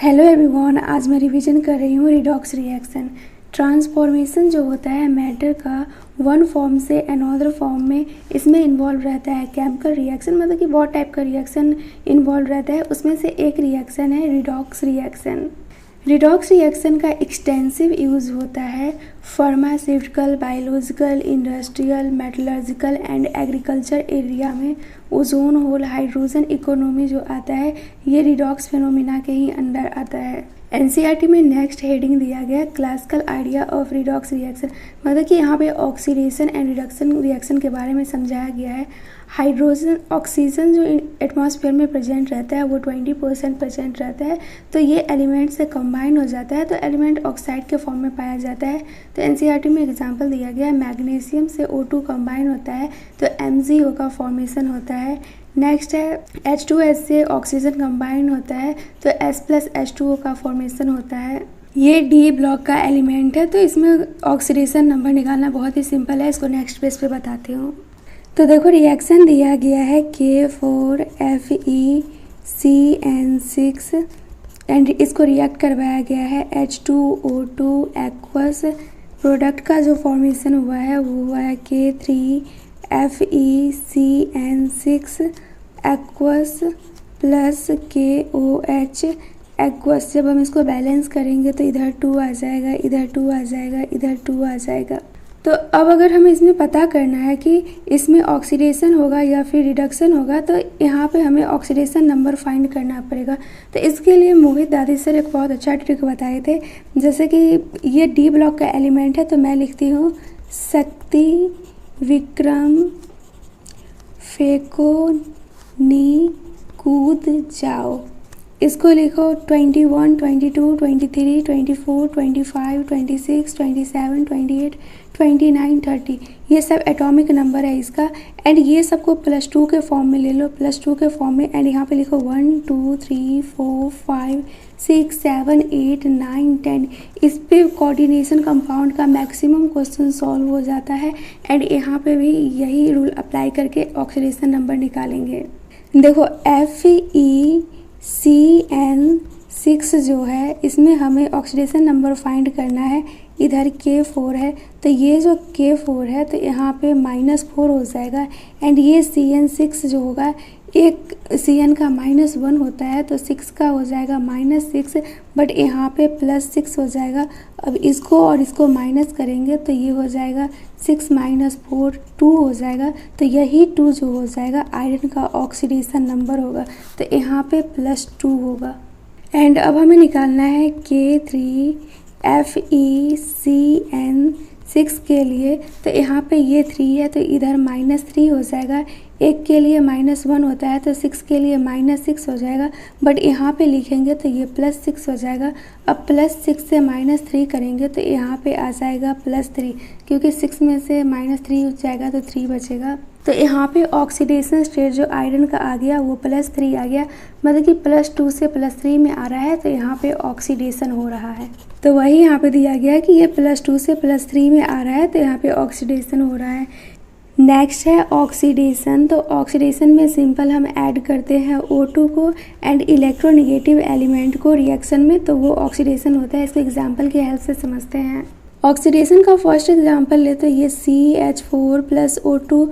Hello everyone, आज मैं revision कर रही हूँ रिडॉक्स रिएक्शन। ट्रांसफॉर्मेशन जो होता है मैटर का वन फॉर्म से अनदर फॉर्म में, इसमें इन्वॉल्व रहता है केमिकल रिएक्शन। मतलब कि बहुत टाइप का रिएक्शन इन्वॉल्व रहता है, उसमें से एक रिएक्शन है रिडॉक्स रिएक्शन। रिडॉक्स रिएक्शन का एक्सटेंसिव यूज़ होता है pharmaceutical, biological, industrial, metallurgical and agriculture area में। ओजोन होल हाइड्रोजन इकोनॉमी जो आता है ये रिडॉक्स फिनोमिना के ही अंडर आता है। एनसीईआरटी में नेक्स्ट हेडिंग दिया गया classical idea of redox reaction. मतलब कि यहाँ पे ऑक्सीडेशन एंड रिडक्शन रिएक्शन के बारे में समझाया गया है। हाइड्रोजन ऑक्सीजन जो एटमॉस्फेयर में प्रेजेंट रहता है वो 20% प्रेजेंट रहता है, तो ये एलिमेंट से कंबाइन हो जाता है तो एलिमेंट ऑक्साइड के फॉर्म में पाया जाता है। तो एनसीईआरटी में एग्जांपल दिया गया है मैग्नीशियम से O2 कंबाइन होता है तो MgO का फॉर्मेशन होता है। नेक्स्ट है H2S से ऑक्सीजन कंबाइन होता है तो S+H2O का फॉर्मेशन होता है। ये डी ब्लॉक का एलिमेंट है तो इसमें ऑक्सीडेशन नंबर निकालना बहुत ही सिंपल है, इसको नेक्स्ट पेज पे बताती हूँ। तो देखो रिएक्शन दिया गया है K4FeCN6 एंड इसको रिएक्ट करवाया गया है H2O2 एक्वस। प्रोडक्ट का जो फॉर्मेशन हुआ है वो हुआ है K3FeCN6 aqueous plus KOH aqueous. जब हम इसको बैलेंस करेंगे तो इधर 2 आ जाएगा, इधर 2 आ जाएगा, इधर 2 आ जाएगा। तो अब अगर हमें इसमें पता करना है कि इसमें ऑक्सीडेशन होगा या फिर रिडक्शन होगा तो यहाँ पे हमें ऑक्सीडेशन नंबर फाइंड करना पड़ेगा। तो इसके लिए मोहित दादी सर एक बहुत अच्छा ट्रिक बताए थे। जैसे कि ये डी ब्लॉक का एलिमेंट है तो मैं लिखती हूँ शक्ति विक्रम फेंको नी कूद जाओ। इसको लिखो 21, 22, 23, 24, 25, 26, 27, 28, 29, 30। ये सब एटॉमिक नंबर है इसका एंड ये सबको +2 के फॉर्म में ले लो, +2 के फॉर्म में। एंड यहाँ पे लिखो 1, 2, 3, 4, 5, 6, 7, 8, 9, 10। इस पे कोऑर्डिनेशन कंपाउंड का मैक्सिमम क्वेश्चन सॉल्व हो जाता है एंड यहाँ पे भी यही रूल अप्लाई करके ऑक्सीडेशन नंबर निकालेंगे। देखो FeCN6 जो है इसमें हमें ऑक्सीडेशन नंबर फाइंड करना है। इधर K4 है तो ये जो K4 है तो यहाँ पे -4 हो जाएगा एंड ये CN6 जो होगा, एक CN का -1 होता है तो 6 का हो जाएगा -6, बट यहाँ पे +6 हो जाएगा। अब इसको और इसको माइनस करेंगे तो ये हो जाएगा 6 - 4 2 हो जाएगा। तो यही 2 जो हो जाएगा आयरन का ऑक्सीडेशन नंबर होगा, तो यहाँ पे +2 होगा। एंड अब हमें निकालना है K3FeCN6 के लिए। तो यहाँ पे ये 3 है तो इधर -3 हो जाएगा। एक के लिए -1 होता है तो 6 के लिए -6 हो जाएगा, बट यहाँ पे लिखेंगे तो ये +6 हो जाएगा। अब +6 से -3 करेंगे तो यहाँ पे आ जाएगा +3, क्योंकि 6 में से -3 हो जाएगा तो 3 बचेगा। तो यहाँ पे ऑक्सीडेशन स्टेट जो आयरन का आ गया वो +3 आ गया, मतलब कि +2 से +3 में आ रहा है तो यहाँ पे ऑक्सीडेशन हो रहा है। तो वही यहाँ पे दिया गया है कि ये +2 से +3 में आ रहा है तो यहाँ पे ऑक्सीडेशन हो रहा है। नेक्स्ट है ऑक्सीडेशन। तो ऑक्सीडेशन में सिंपल हम ऐड करते हैं O2 को एंड इलेक्ट्रोनेगेटिव एलिमेंट को रिएक्शन में, तो वो ऑक्सीडेशन होता है। इसको एग्जांपल की हेल्प से समझते हैं। ऑक्सीडेशन का फर्स्ट एग्जांपल ले तो ये CH4 + O2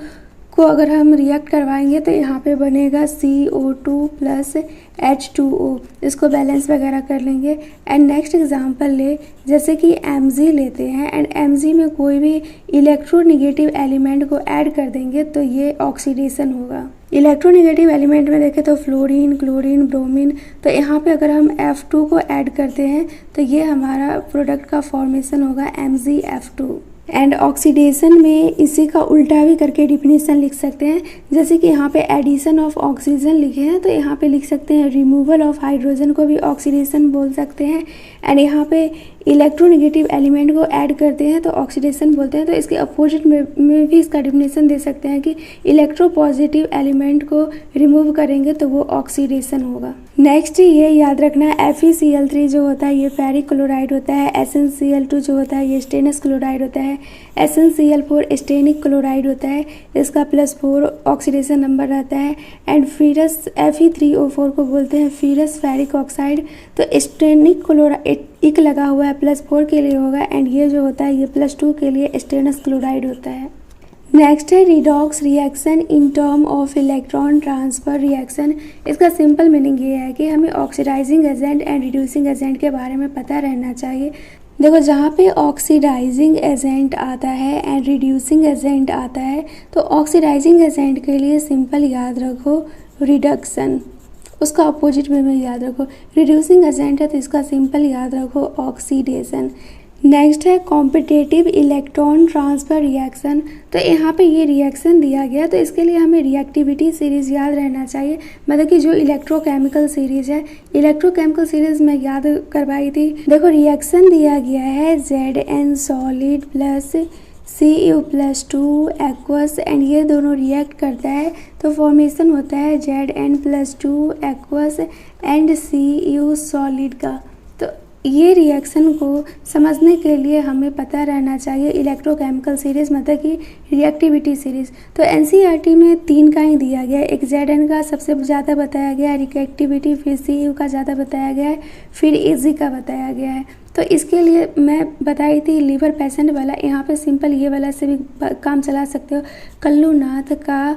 को अगर हम रिएक्ट करवाएंगे तो यहाँ पे बनेगा CO2 + H2O। इसको बैलेंस वगैरह कर लेंगे। एंड नेक्स्ट एग्जांपल ले, जैसे कि Mg लेते हैं एंड Mg में कोई भी इलेक्ट्रोनेगेटिव एलिमेंट को ऐड कर देंगे तो ये ऑक्सीडेशन होगा। इलेक्ट्रोनेगेटिव एलिमेंट में देखें तो फ्लोरीन, क्लोरीन, ब्रोमीन। तो यहाँ पे अगर हम F2 को ऐड करते हैं तो ये हमारा प्रोडक्ट का फॉर्मेशन होगा MgF2। एंड ऑक्सीडेशन में इसी का उल्टा भी करके डिफिनीशन लिख सकते हैं। जैसे कि यहाँ पे एडिशन ऑफ ऑक्सीजन लिखे हैं तो यहाँ पे लिख सकते हैं रिमूवल ऑफ हाइड्रोजन को भी ऑक्सीडेशन बोल सकते हैं। एंड यहाँ पे इलेक्ट्रोनेगेटिव एलिमेंट को ऐड करते हैं तो ऑक्सीडेशन बोलते हैं। तो इसके अपोजिट में भी इसका डिफिनीशन दे सकते हैं कि इलेक्ट्रोपॉजिटिव एलिमेंट को रिमूव करेंगे तो वो ऑक्सीडेशन होगा। नेक्स्ट ये याद रखना FeCl3 जो होता है ये फेरिक क्लोराइड होता है, SnCl2 जो होता है ये स्टेनस क्लोराइड होता है, SnCl4 स्टेनिक क्लोराइड होता है, इसका +4 ऑक्सीडेशन नंबर रहता है। एंड फीरस Fe3O4 को बोलते हैं फीरस फेरिक ऑक्साइड। तो स्टेनिक क्लोराइड इक लगा हुआ है +4 के लिए होगा, एंड ये जो होता है ये +2 के लिए स्टेनस क्लोराइड होता है। नेक्स्ट है redox reaction in term of electron transfer reaction. इसका सिंपल मीनिंग ये है कि हमें oxidising agent and reducing agent के बारे में पता रहना चाहिए। देखो जहाँ पे ऑक्सीडाइजिंग एजेंट आता है एंड रिड्यूसिंग एजेंट आता है, तो ऑक्सीडाइजिंग एजेंट के लिए सिंपल याद रखो रिडक्शन, उसका अपोजिट वे में याद रखो। रिड्यूसिंग एजेंट है तो इसका सिंपल याद रखो ऑक्सीडेशन। नेक्स्ट है कॉम्पिटेटिव इलेक्ट्रॉन ट्रांसफ़र रिएक्शन। तो यहाँ पे ये रिएक्शन दिया गया तो इसके लिए हमें रिएक्टिविटी सीरीज़ याद रहना चाहिए, मतलब कि जो इलेक्ट्रोकेमिकल सीरीज़ है, इलेक्ट्रोकेमिकल सीरीज़ मैं याद करवाई थी। देखो रिएक्शन दिया गया है Zn solid plus Cu+2 aqueous, and ये दोनों रिएक्ट करता है तो फॉर्मेशन होता है Zn+2 aqueous and Cu solid का। ये रिएक्शन को समझने के लिए हमें पता रहना चाहिए इलेक्ट्रोकेमिकल सीरीज़, मतलब कि रिएक्टिविटी सीरीज़। तो एनसीईआरटी में 3 का ही दिया गया है, एक Zn का सबसे ज़्यादा बताया गया है रिएक्टिविटी, फिर Cu का ज़्यादा बताया गया है, फिर Ag का बताया गया है। तो इसके लिए मैं बताई थी लीवर पेशेंट वाला, यहाँ पे सिंपल ये वाला से भी काम चला सकते हो। कल्लू नाथ का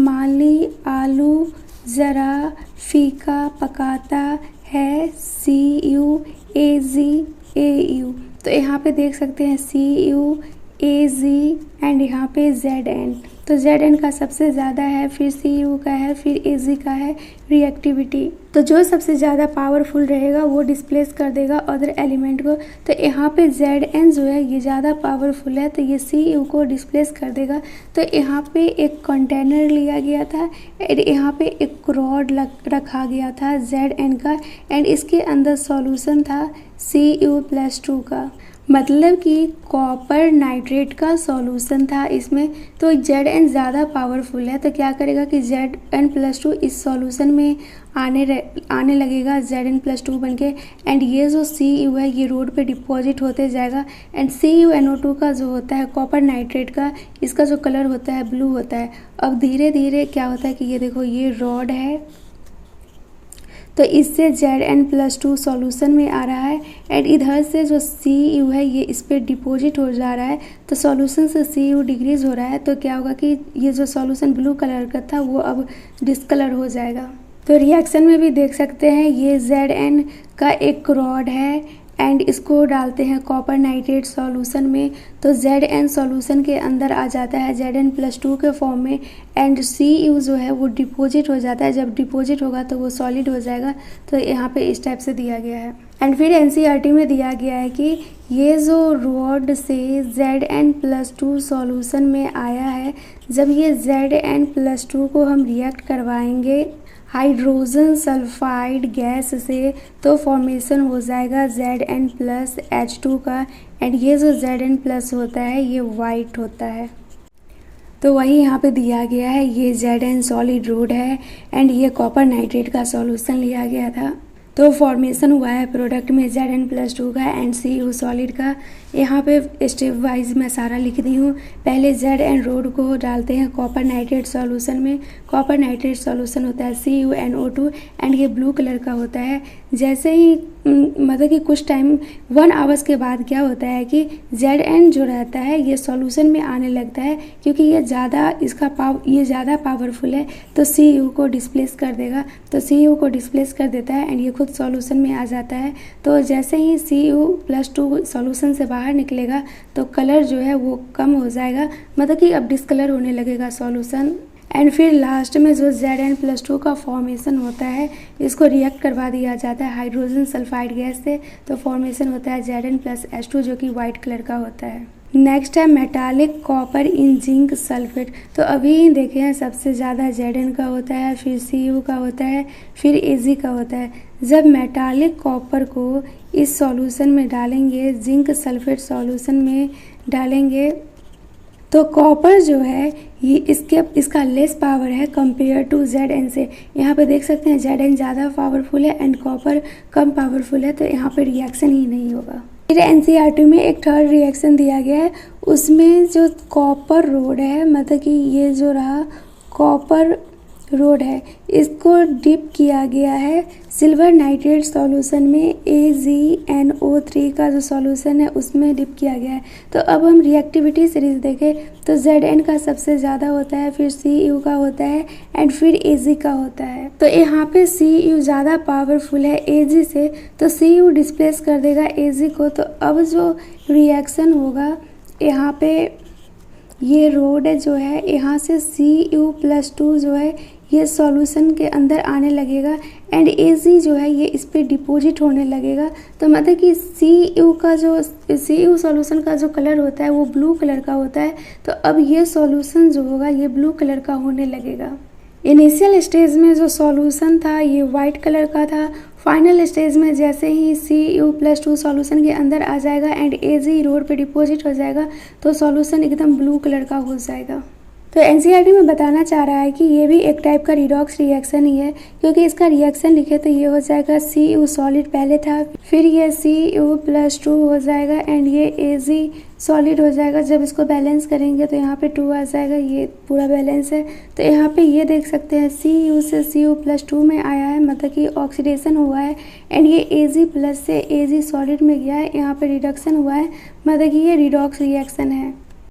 माली आलू ज़रा फीका पकाता है CuAgAu। तो यहाँ पे देख सकते हैं CuAg एंड यहाँ पे Zn। तो Zn का सबसे ज़्यादा है, फिर Cu का है, फिर Ag का है रिएक्टिविटी। तो जो सबसे ज़्यादा पावरफुल रहेगा वो डिस्प्लेस कर देगा अदर एलिमेंट को। तो यहाँ पे Zn जो है ये ज़्यादा पावरफुल है तो ये Cu को डिस्प्लेस कर देगा। तो यहाँ पे एक कंटेनर लिया गया था, यहाँ पे एक रॉड रखा गया था Zn का, एंड इसके अंदर सॉल्यूशन था Cu+2 का, मतलब कि कॉपर नाइट्रेट का सॉल्यूशन था इसमें। तो Zn ज़्यादा पावरफुल है तो क्या करेगा कि Zn+2 इस सॉल्यूशन में आने लगेगा Zn+2 बन के, एंड ये जो Cu है ये रोड पे डिपॉजिट होते जाएगा। एंड CuNO2 का जो होता है कॉपर नाइट्रेट का, इसका जो कलर होता है ब्लू होता है। अब धीरे धीरे क्या होता है कि ये देखो ये रॉड है तो इससे Zn+2 सॉल्यूशन में आ रहा है, एंड इधर से जो Cu है ये इस पर डिपॉजिट हो जा रहा है। तो सॉल्यूशन से Cu डिक्रीज़ हो रहा है तो क्या होगा कि ये जो सॉल्यूशन ब्लू कलर का था वो अब डिस्कलर हो जाएगा। तो रिएक्शन में भी देख सकते हैं ये Zn का एक रॉड है एंड इसको डालते हैं कॉपर नाइट्रेट सॉल्यूशन में, तो Zn सॉल्यूशन के अंदर आ जाता है Zn+2 के फॉर्म में, एंड Cu जो है वो डिपॉजिट हो जाता है। जब डिपॉजिट होगा तो वो सॉलिड हो जाएगा। तो यहाँ पे इस टाइप से दिया गया है। एंड फिर एनसीईआरटी में दिया गया है कि ये जो रॉड से Zn+2 सॉल्यूशन में आया है, जब ये Zn+2 को हम रिएक्ट करवाएंगे हाइड्रोजन सल्फाइड गैस से तो फॉर्मेशन हो जाएगा Zn+H2 का, एंड ये जो Zn+ होता है ये वाइट होता है। तो वही यहाँ पे दिया गया है, ये Zn सॉलिड रोड है एंड ये कॉपर नाइट्रेट का सॉल्यूशन लिया गया था। तो फॉर्मेशन हुआ है प्रोडक्ट में Zn+2 का एंड Cu सॉलिड का। यहाँ पे स्टेप वाइज मैं सारा लिख दी हूँ। पहले Zn रोड को डालते हैं कॉपर नाइट्रेट सॉल्यूशन में। कॉपर नाइट्रेट सॉल्यूशन होता है CuNO2 एंड ये ब्लू कलर का होता है। जैसे ही मतलब कि कुछ टाइम 1 आवर्स के बाद क्या होता है कि Zn जो रहता है ये सॉल्यूशन में आने लगता है, क्योंकि ये ज़्यादा पावरफुल है तो Cu को डिस्प्लेस कर देगा। तो Cu को डिस्प्लेस कर देता है एंड ये खुद सॉल्यूशन में आ जाता है। तो जैसे ही Cu+2 सॉल्यूशन से बाहर निकलेगा तो कलर जो है वो कम हो जाएगा, मतलब कि अब डिस्कलर होने लगेगा सॉल्यूशन। एंड फिर लास्ट में जो Zn+2 का फॉर्मेशन होता है इसको रिएक्ट करवा दिया जाता है हाइड्रोजन सल्फाइड गैस से, तो फॉर्मेशन होता है Zn+H2 जो कि वाइट कलर का होता है। नेक्स्ट है मेटालिक कॉपर इन जिंक सल्फेट। तो अभी देखे हैं सबसे ज़्यादा Zn का होता है, फिर Cu का होता है, फिर Ag का होता है। जब मेटालिक कॉपर को इस सॉल्यूशन में डालेंगे, जिंक सल्फेट सॉल्यूशन में डालेंगे, तो कॉपर जो है ये इसका लेस पावर है कंपेयर टू Zn से। यहाँ पे देख सकते हैं Zn ज़्यादा पावरफुल है एंड कॉपर कम पावरफुल है, तो यहाँ पे रिएक्शन ही नहीं होगा। फिर NCERT में एक थर्ड रिएक्शन दिया गया है, उसमें जो कॉपर रोड है, मतलब कि ये जो रहा कॉपर रोड है, इसको डिप किया गया है सिल्वर नाइट्रेट सॉल्यूशन में। AgNO3 का जो सॉल्यूशन है उसमें डिप किया गया है। तो अब हम रिएक्टिविटी सीरीज देखें तो Zn का सबसे ज़्यादा होता है, फिर Cu का होता है एंड फिर Ag का होता है। तो यहाँ पे Cu ज़्यादा पावरफुल है Ag से, तो Cu डिस्प्लेस कर देगा Ag को। तो अब जो रिएक्शन होगा यहाँ पे ये रोड जो है यहाँ से Cu+2 जो है ये सॉल्यूशन के अंदर आने लगेगा एंड Ag जो है ये इस पे डिपॉजिट होने लगेगा। तो मतलब कि Cu सॉल्यूशन का जो कलर होता है वो ब्लू कलर का होता है। तो अब ये सॉल्यूशन जो होगा ये ब्लू कलर का होने लगेगा। इनिशियल स्टेज में जो सॉल्यूशन था ये वाइट कलर का था। फाइनल स्टेज में जैसे ही Cu+2 सॉल्यूशन के अंदर आ जाएगा एंड Ag रोड पे डिपॉजिट हो जाएगा तो सॉल्यूशन एकदम ब्लू कलर का हो जाएगा। तो NCERT में बताना चाह रहा है कि ये भी एक टाइप का रिडॉक्स रिएक्शन ही है, क्योंकि इसका रिएक्शन लिखे तो ये हो जाएगा Cu सॉलिड पहले था, फिर ये Cu+2 हो जाएगा एंड ये Ag सॉलिड हो जाएगा। जब इसको बैलेंस करेंगे तो यहाँ पे 2 आ जाएगा, ये पूरा बैलेंस है। तो यहाँ पे ये देख सकते हैं Cu से Cu+2 में आया है, मतलब कि ऑक्सीडेशन हुआ है एंड ये Ag+ से Ag सॉलिड में गया है, यहाँ पे रिडक्शन हुआ है, मतलब कि ये रिडॉक्स रिएक्शन है।